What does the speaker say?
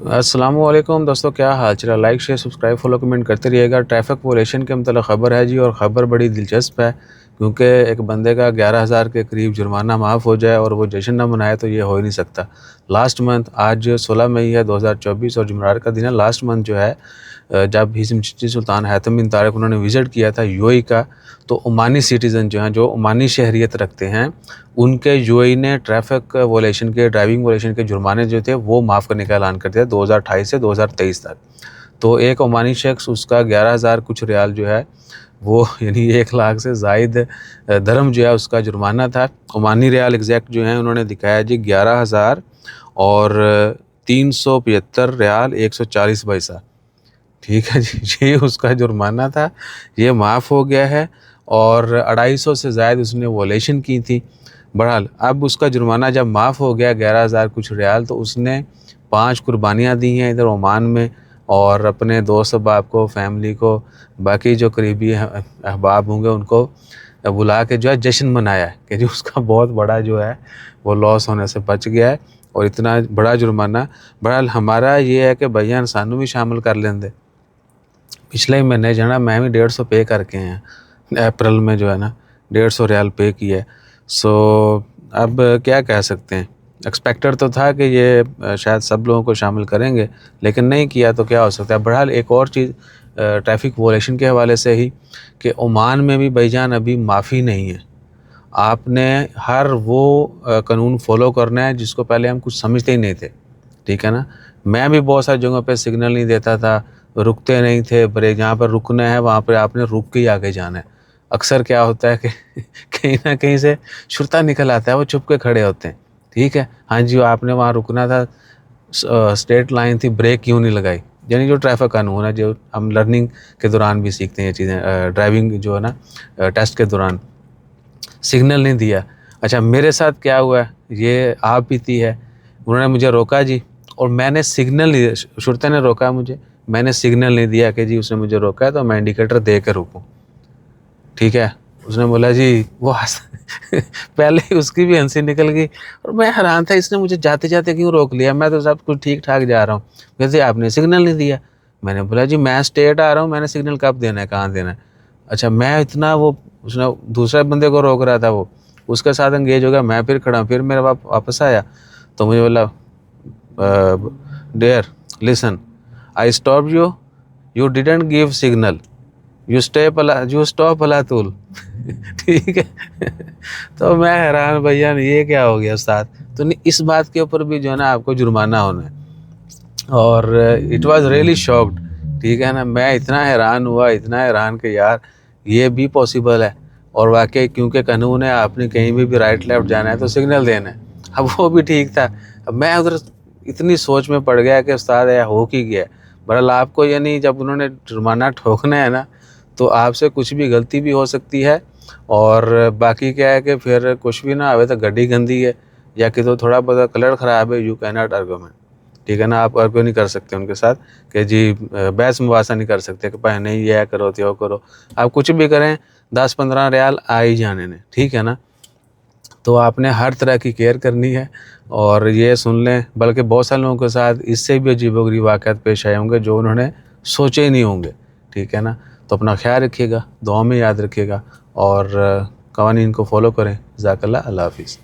अस्सलामुअलैकुम दोस्तों, क्या हाल चाल। Like share subscribe follow comment करते रहिएगा। ट्रैफिक वॉयलेशन के मतलब ख़बर है जी, और ख़बर बड़ी दिलचस्प है क्योंकि एक बंदे का 11,000 के करीब जुर्माना माफ़ हो जाए और वो जश्न न मनाए तो ये हो ही नहीं सकता। लास्ट मंथ आज 16 मई है 2024 और जुमेरात का दिन है। लास्ट मंथ जो है जब हिज़्म चिश्ती सुल्तान हैथम बिन तारिक उन्होंने विज़िट किया था यूएई का, तो ओमानी सिटीज़न जो हैं, जो ओमानी शहरियत रखते हैं, उनके यूएई ने ट्रैफिक वॉयलेशन के, ड्राइविंग वॉयलेशन के जुर्माने जो थे वो माफ़ करने का ऐलान कर दिया 2028 से 2023 तक। तो एक ओमानी शख्स, उसका 11,000 कुछ रियाल जो है वो यानी 1 लाख से ज़ायद दरहम जो है उसका जुर्माना था। ओमानी रियाल एग्जैक्ट जो है उन्होंने दिखाया जी 11,000 और 375 रियाल 140 पैसा। ठीक है जी, ये उसका जुर्माना था, ये माफ़ हो गया है और 250 से ज़ायद उसने वॉयलेशन की थी। बहरहाल अब उसका जुर्माना जब माफ़ हो गया 11,000 कुछ रियाल, तो उसने 5 कुर्बानियाँ दी हैं इधर ओमान में, और अपने दोस्त अहबाब को, फैमिली को, बाकी जो करीबी अहबाब होंगे उनको बुला के जो है जश्न मनाया है कि जो उसका बहुत बड़ा जो है वो लॉस होने से बच गया है और इतना बड़ा जुर्माना। बहरहाल हमारा ये है कि भैया सानू भी शामिल कर लेंदे। पिछले महीने जो है ना, मैं भी 150 पे करके हैं अप्रैल में, जो है ना 150 रियाल पे किया है। सो अब क्या कह सकते हैं, एक्सपेक्टेड तो था कि ये शायद सब लोगों को शामिल करेंगे, लेकिन नहीं किया तो क्या हो सकता है। बहरहाल एक और चीज़ ट्रैफिक वॉयलेशन के हवाले से ही, कि ओमान में भी भाईजान अभी माफ़ी नहीं है। आपने हर वो कानून फॉलो करना है जिसको पहले हम कुछ समझते ही नहीं थे। ठीक है ना, मैं भी बहुत सारी जगहों पे सिग्नल नहीं देता था, रुकते नहीं थे ब्रेक, जहाँ पर रुकना है वहाँ पर आपने रुक के ही आगे जाना है। अक्सर क्या होता है कि कहीं ना कहीं से शुरता निकल आता है, वो छुप के खड़े होते हैं। ठीक है, हाँ जी, आपने वहाँ रुकना था, स्ट्रेट लाइन थी, ब्रेक क्यों नहीं लगाई। यानी जो ट्रैफिक कानून है, जो हम लर्निंग के दौरान भी सीखते हैं ये चीज़ें, ड्राइविंग जो है ना टेस्ट के दौरान, सिग्नल नहीं दिया। अच्छा, मेरे साथ क्या हुआ है, ये आप बीती है। उन्होंने मुझे रोका जी, और मैंने सिग्नल नहीं दिया, शुरता ने रोका मुझे, मैंने सिग्नल नहीं दिया कि जी उसने मुझे रोका है तो मैं इंडिकेटर दे कर रुकूँ। ठीक है, उसने बोला जी वो हंस पहले ही उसकी भी हंसी निकल गई, और मैं हैरान था इसने मुझे जाते जाते क्यों रोक लिया, मैं तो सब कुछ ठीक ठाक जा रहा हूँ। कहते आपने सिग्नल नहीं दिया। मैंने बोला जी मैं स्ट्रेट आ रहा हूँ, मैंने सिग्नल कब देना है, कहाँ देना है। अच्छा, मैं इतना वो, उसने दूसरे बंदे को रोक रहा था, वो उसके साथ एंगेज हो गया। मैं फिर खड़ा, फिर मेरे वापस आया तो मुझे बोला dare listen, I stop you, you didn't give signal, you stop अलातुल। ठीक है। तो मैं हैरान, भैया ये क्या हो गया उस्ताद। तो नहीं, इस बात के ऊपर भी जो है ना आपको जुर्माना होना है, और इट वाज रियली शॉक्ड। ठीक है ना, मैं इतना हैरान हुआ, इतना हैरान कि यार ये भी पॉसिबल है। और वाकई क्योंकि कानून है, आपने कहीं भी राइट लेफ्ट जाना है तो सिग्नल देना है। अब वो भी ठीक था, अब मैं उधर इतनी सोच में पड़ गया कि उस्ताद है हो ही गया। बहरहाल आपको, यानी जब उन्होंने जुर्माना ठोकना है ना, तो आपसे कुछ भी गलती भी हो सकती है, और बाकी क्या है कि फिर कुछ भी ना आवे तो गड्डी गंदी है या कि तो थोड़ा बहुत कलर ख़राब है, यू कैन नॉट आर्गूमेंट। ठीक है ना, आप आर्ग्यू नहीं कर सकते उनके साथ कि जी बहस मुबासा नहीं कर सकते कि भाई नहीं ये करो तो करो। आप कुछ भी करें, 10-15 रियाल आ ही जाने ने। ठीक है ना, तो आपने हर तरह की केयर करनी है। और ये सुन लें, बल्कि बहुत सारे लोगों के साथ इससे भी अजीबोगरीब वाक़यात पेश आए होंगे जो उन्होंने सोचे ही नहीं होंगे। ठीक है ना, तो अपना ख्याल रखिएगा, दुआ में याद रखिएगा, और कवानीन को फॉलो करें। जज़ाकल्लाह, अल्लाह हाफ़िज़।